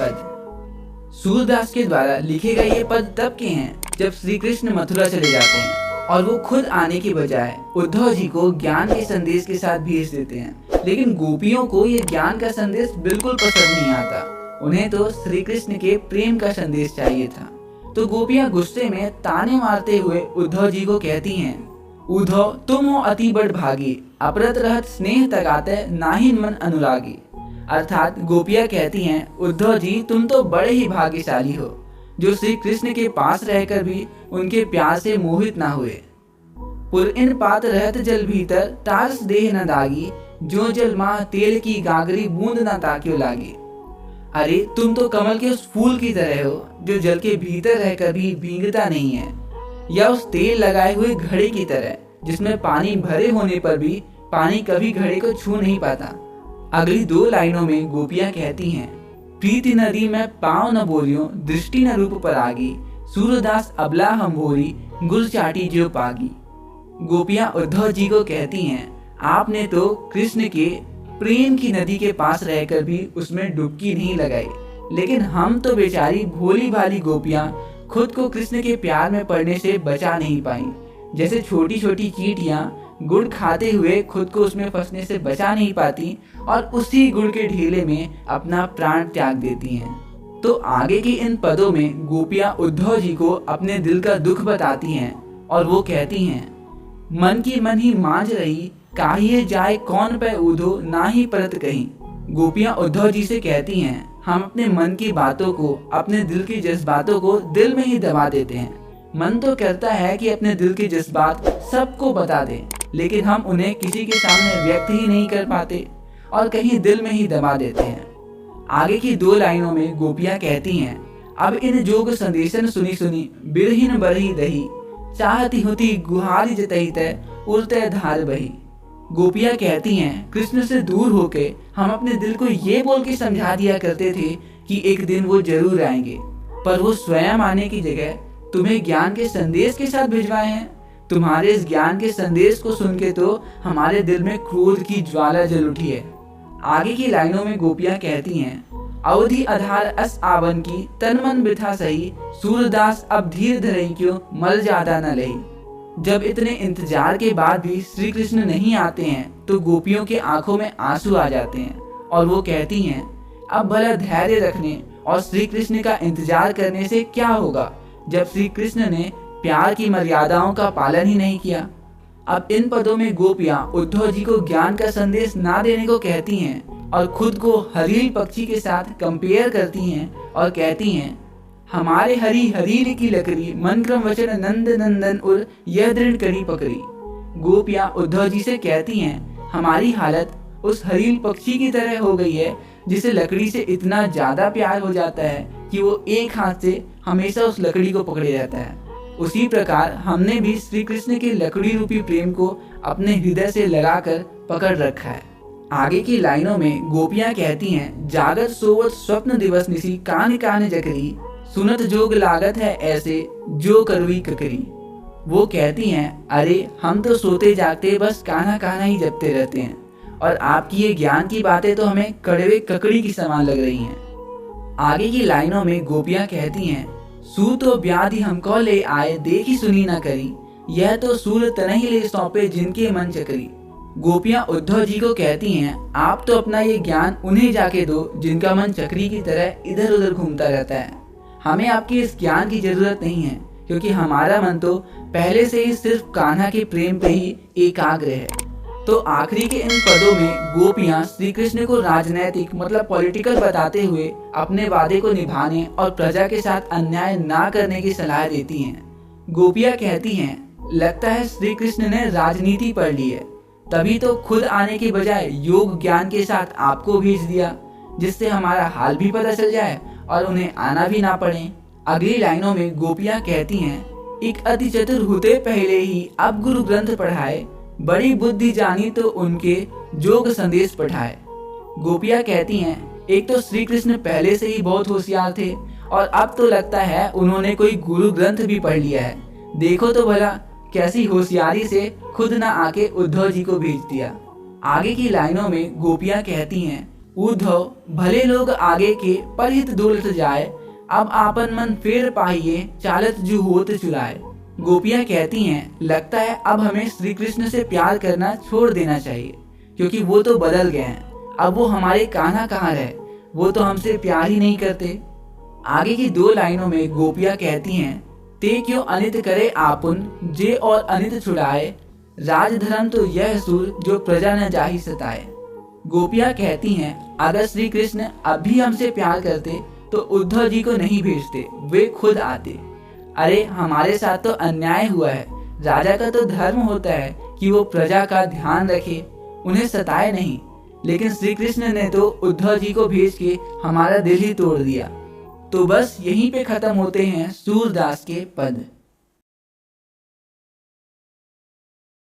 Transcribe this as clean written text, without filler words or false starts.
पद। सूरदास के द्वारा लिखे गए ये पद तब के हैं जब श्री कृष्ण मथुरा चले जाते हैं और वो खुद आने की बजाय उद्धव जी को ज्ञान के संदेश के साथ भेज देते हैं। लेकिन गोपियों को ये ज्ञान का संदेश बिल्कुल पसंद नहीं आता। उन्हें तो श्री कृष्ण के प्रेम का संदेश चाहिए था। तो गोपियां गुस्से में ताने मारते हुए उद्धव जी को कहती हैं, उद्धव तुम हो अति बड़ भागी, अपरत रहत स्नेह तकाते नाहिन मन अनुरागी। अर्थात गोपियां कहती हैं, उद्धव जी तुम तो बड़े ही भाग्यशाली हो जो श्री कृष्ण के पास रहकर भी उनके प्यार से मोहित ना हुए। पुरइन पात रहत जल भीतर तारस देह न दागी, जो जल माह तेल की गागरी बूंद न ताक्यो लागी। अरे तुम तो कमल के उस फूल की तरह हो जो जल के भीतर रहकर भी भीगता नहीं है, या उस तेल लगाए हुए घड़े की तरह जिसमें पानी भरे होने पर भी पानी कभी घड़े को छू नहीं पाता। अगली 2 लाइनों में गोपियां कहती हैं, प्रीति नदी में पाँव न बोलियो, दृष्टि न रूप पर आगी, सूरदास अबला हम भोरी, गुर चाटी जो पागी। गोपियां उद्धव जी को कहती हैं, आपने तो कृष्ण के प्रेम की नदी के पास रहकर भी उसमें डुबकी नहीं लगाई, लेकिन हम तो बेचारी भोली भाली गोपियां खुद को कृष्ण के प्यार में पड़ने से बचा नहीं पाई। जैसे छोटी छोटी चींटियां गुड़ खाते हुए खुद को उसमें फंसने से बचा नहीं पाती और उसी गुड़ के ढेले में अपना प्राण त्याग देती हैं। तो आगे की इन पदों में गोपियां उद्धव जी को अपने दिल का दुख बताती हैं और वो कहती हैं, मन की मन ही मांझ रही, काहिए जाए कौन पे ऊधो, ना ही परत कहीं। गोपियां उद्धव जी से कहती हैं, हम अपने मन की बातों को, अपने दिल की जज्बातों को दिल में ही दबा देते हैं। मन तो करता है कि अपने दिल के जज्बात सबको बता दें, लेकिन हम उन्हें किसी के सामने व्यक्त ही नहीं कर पाते और कहीं दिल में ही दबा देते हैं। आगे की 2 लाइनों में गोपियां कहती हैं, अब इन जोग संदेशन सुनी सुनी, बिरहीन बरही दही, चाहती होती गुहारी जतई तय, उड़ते धार बही। गोपियां कहती हैं, कृष्ण से दूर होके हम अपने दिल को ये बोल के समझा दिया करते थे कि एक दिन वो जरूर आएंगे, पर वो स्वयं आने की जगह तुम्हें ज्ञान के संदेश के साथ भिजवाए हैं। तुम्हारे इस ज्ञान के संदेश को सुन के तो हमारे दिल में क्रोध की ज्वाला जल उठी है। आगे की लाइनों में गोपियां कहती हैं, अवधि आधार अस आवन की, तन मन बिठा सही, सूरदास अब धीर धरई क्यों, मल ज्यादा न लही। जब इतने इंतजार के बाद भी श्री कृष्ण नहीं आते हैं तो गोपियों के आंखों में आंसू आ जाते हैं और वो कहती हैं, अब भला धैर्य रखने और श्री कृष्ण का इंतजार करने से क्या होगा जब श्री कृष्ण ने प्यार की मर्यादाओं का पालन ही नहीं किया। अब इन पदों में गोपियां उद्धव जी को ज्ञान का संदेश ना देने को कहती हैं और खुद को हरील पक्षी के साथ कंपेयर करती हैं और कहती हैं, हमारे हरी हरीर की लकड़ी, मन क्रम वचन नंद नंदन उर, यह दृढ़ करी पकड़ी। गोपियां उद्धव जी से कहती हैं, हमारी हालत उस हरील पक्षी की तरह हो गई है जिसे लकड़ी से इतना ज्यादा प्यार हो जाता है कि वो एक हाथ से हमेशा उस लकड़ी को पकड़े रहता है। उसी प्रकार हमने भी श्री कृष्ण के लकड़ी रूपी प्रेम को अपने हृदय से लगाकर पकड़ रखा है। आगे की लाइनों में गोपियां कहती हैं, जागत सोवत स्वप्न दिवस निसी, कान कान जकरी, सुनत जोग लागत है ऐसे, जो करुई ककरी। वो कहती हैं, अरे हम तो सोते जागते बस कान्हा कान्हा ही जपते रहते हैं और आपकी ये ज्ञान की बातें तो हमें कड़वे ककड़ी की समान लग रही हैं। आगे की लाइनों में गोपियां कहती हैं, सू तो व्याधि हमको ले आए, देखी सुनी न करी, यह तो सूर तनही ले सौंपे जिनके मन चकरी। गोपियां उद्धव जी को कहती हैं, आप तो अपना ये ज्ञान उन्हें जाके दो जिनका मन चक्री की तरह इधर उधर घूमता रहता है। हमें आपकी इस ज्ञान की जरूरत नहीं है, क्योंकि हमारा मन तो पहले से ही सिर्फ कान्हा के प्रेम पे ही एकाग्र है। तो आखिरी के इन पदों में गोपियां श्री कृष्ण को राजनैतिक मतलब पॉलिटिकल बताते हुए अपने वादे को निभाने और प्रजा के साथ अन्याय ना करने की सलाह देती हैं। गोपियां कहती हैं, लगता है श्री कृष्ण ने राजनीति पढ़ ली है, तभी तो खुद आने के बजाय योग ज्ञान के साथ आपको भेज दिया, जिससे हमारा हाल भी पता चल जाए और उन्हें आना भी ना पड़े। अगली लाइनों में गोपियां कहती हैं, एक अति चतुर होते पहले ही अब गुरु ग्रंथ पढ़ाए, बड़ी बुद्धि जानी तो उनके जोग संदेश पढ़ाए। गोपियां कहती हैं, एक तो श्री कृष्ण पहले से ही बहुत होशियार थे और अब तो लगता है उन्होंने कोई गुरु ग्रंथ भी पढ़ लिया है। देखो तो भला कैसी होशियारी से खुद न आके उद्धव जी को भेज दिया। आगे की लाइनों में गोपियां कहती हैं, उद्धव भले लोग आगे के परहित डोलत जाए, अब आपन मन फेर पाइए, चालत जो होत चुराए। गोपियां कहती हैं, लगता है अब हमें श्री कृष्ण से प्यार करना छोड़ देना चाहिए, क्योंकि वो तो बदल गए हैं। अब वो हमारे कान्हा कहाँ रहे, वो तो हमसे प्यार ही नहीं करते। आगे की 2 लाइनों में गोपियां कहती हैं, ते क्यों अनित करे आपुन, जे और अनित छुड़ाए, राजधर्म तो यह सुर जो प्रजा न जाहि सताए। गोपियां कहती हैं, अगर श्री कृष्ण अब भी हमसे प्यार करते तो उद्धव जी को नहीं भेजते, वे खुद आते। अरे हमारे साथ तो अन्याय हुआ है, राजा का तो धर्म होता है कि वो प्रजा का ध्यान रखे, उन्हें सताए नहीं। लेकिन श्री कृष्ण ने तो उद्धव जी को भेज के हमारा दिल ही तोड़ दिया। तो बस यहीं पे खत्म होते हैं सूरदास के पद।